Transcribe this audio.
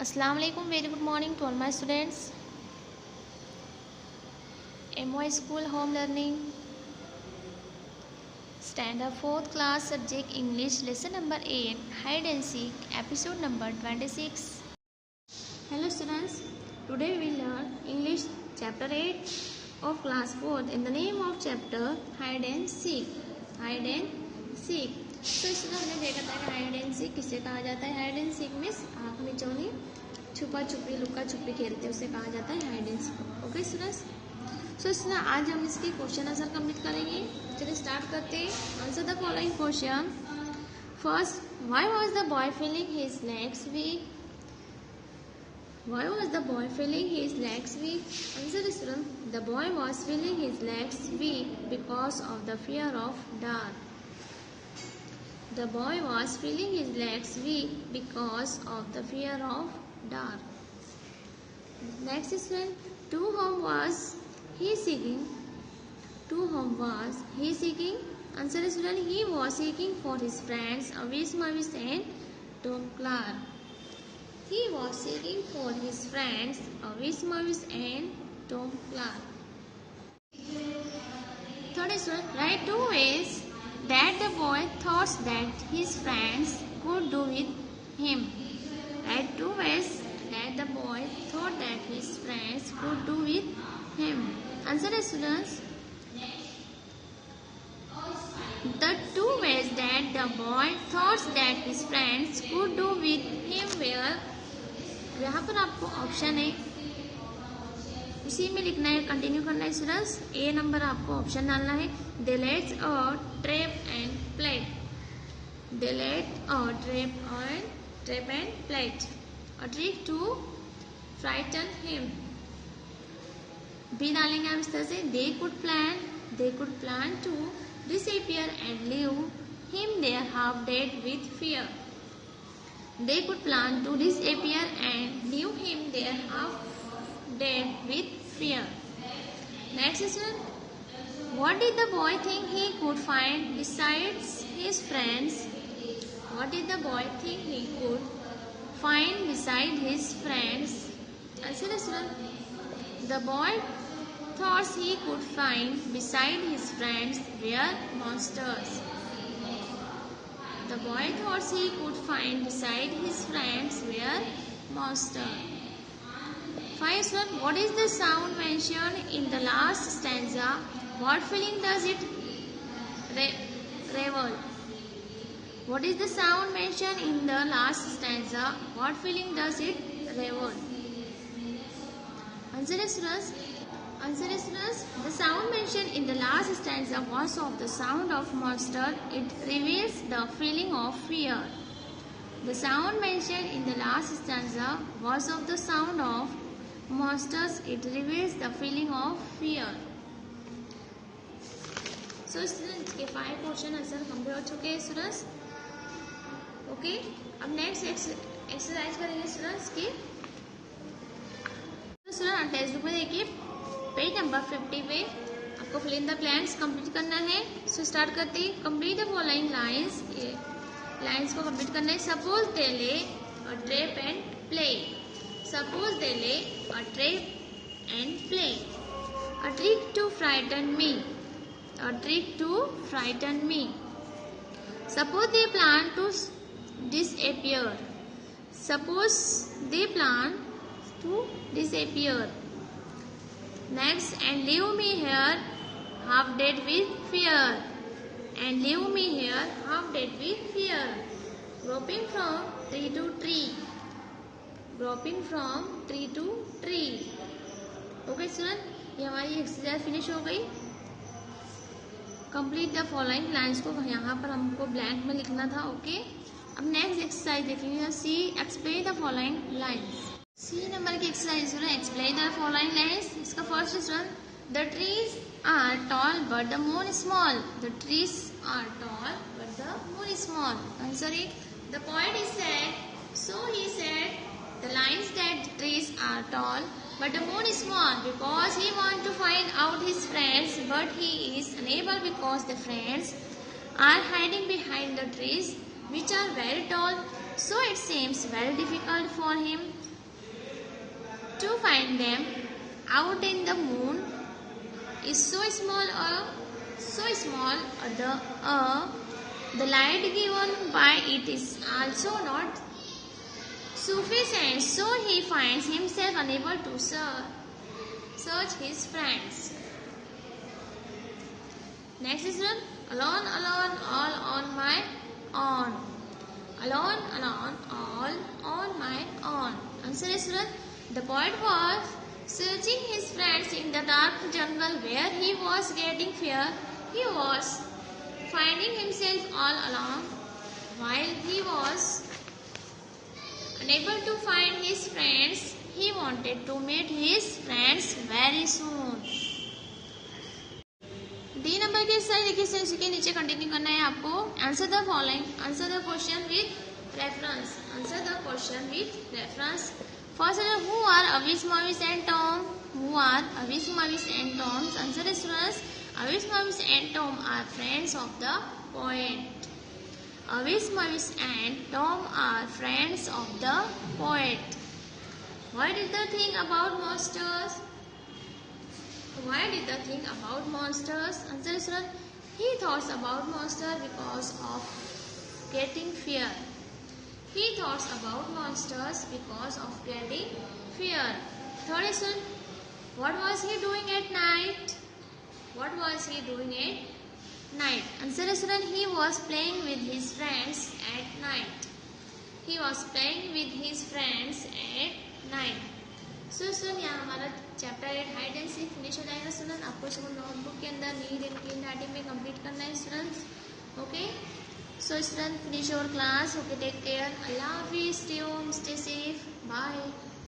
Assalamu alaikum. Very good morning to all my students. MY School Home Learning Standard 4th class subject English lesson number 8 Hide and Seek episode number 26. Hello students. Today we will learn English chapter 8 of class 4th in the name of chapter Hide and Seek. Hide and Seek. तो इसमें हमने देखा था कि hide and seek किसे कहा जाता है. हाइड एंड सीक मीन्स आँख मिचौनी छुपा छुपी लुका छुपी खेलते उसे कहा जाता है hide and seek. Okay students. So इसमें आज हम इसकी क्वेश्चन आंसर कंप्लीट करेंगे. चलिए स्टार्ट करते हैं. Answer the following question. First, why was the boy feeling his legs weak? Why was the boy feeling his legs weak? Answer is wrong. The boy was feeling his legs weak because of the fear of dark. The boy was feeling his legs weak because of the fear of dark. Next is when to whom was he seeking? To whom was he seeking? Answer is when he was seeking for his friends Avis Mavis and Tom Clark. He was seeking for his friends Avis Mavis and Tom Clark. Third is write 2 ways that the boy thought that his friends could do with him. Write 2 ways that the boy thought that his friends could do with him. Answer is students. The 2 ways that the boy thought that his friends could do with him were. यहाँ पर आपको option है उसी में लिखना है, continue करना है स्टूडेंट्स. ए नंबर आपको ऑप्शन डालना है. दे लेट और trap and plate. They laid और trap and plate. A trick to frighten him. B डालेंगे हम इस तरह से. They could plan to disappear and leave him there half dead with fear. They could plan to disappear and leave him there half dead with fear. Next is what did the boy think he could find besides his friends? What did the boy think he could find beside his friends? Answer is the boy thought he could find beside his friends were monsters. The boy thought he could find beside his friends were monsters. 5. What is the sound mentioned in the last stanza? What feeling does it reveal? What is the sound mentioned in the last stanza? What feeling does it reveal? Answer is the sound mentioned in the last stanza was of the sound of monster. It reveals the feeling of fear. The sound mentioned in the last stanza was of the sound of monsters. It reveals the feeling of fear. So students के 5 question answer complete हो चुके हैं students. Okay, अब next exercise करेंगे students की. Student text book में देखिए page number 50 पे आपको fill in the blanks complete करना है. सो स्टार्ट करते हैं. कंप्लीट द फॉलोइंग लाइंस को कंप्लीट करना है. Suppose they lay a trap and play. Suppose they lay a trap and play. A trick to frighten me. A trick to frighten me. Suppose they plan to disappear. Suppose they plan to disappear. Next, and leave me here half dead with fear. And leave me here half dead with fear. Groping from tree to tree. Groping from tree to tree. Okay student, ये हमारी exercise finish हो गई. Complete the following lines को यहाँ पर हमको blank में लिखना था. ओके, अब नेक्स्ट एक्सरसाइज देखेंगे. C explain the following lines. C number की एक्सरसाइज है एक्सप्लेन द फॉलोइंग लाइन्स. इसका first is the trees are tall but the moon small. The trees are tall but the moon small. Answer it. The point is said so he said the lines that the trees are tall but the moon is small because he want to find out his friends but he is unable because the friends are hiding behind the trees which are very tall. So it seems very difficult for him to find them out in the moon is so small the light given by it is also not sufficient, so he finds himself unable to search his friends. Next is alone, alone, all on my own. Alone, alone, all on my own. Answer is the poet was searching his friends in the dark jungle where he was getting fear. He was finding himself all alone while he was unable to find his friends. He wanted to meet his friends very soon. D number के सारे देखिए sense के नीचे continue करना है आपको. Answer the following. Answer the question with reference. Answer the question with reference. First is who are Avis, Mavis and Tom? Who are Avis, Mavis and Tom? Answer is Avis, Mavis and Tom are friends of the poet. Avis, Mavis and Tom are friends of the poet. Why did they think about monsters? Why did they think about monsters? Answer is he thought about monsters because of getting fear. He thought about monsters because of getting fear. Third is what was he doing at night? What was he doing at night? Answer is he was playing with his friends at night. He was playing with his friends at night. So student यहाँ हमारा chapter 8 hide and seek finish हो जाएगा. Student आपको इसको notebook के अंदर neat and clean writing में complete करना है students. Okay, so student finish your class. Okay, take care. Allah हाफिज़. Stay home, stay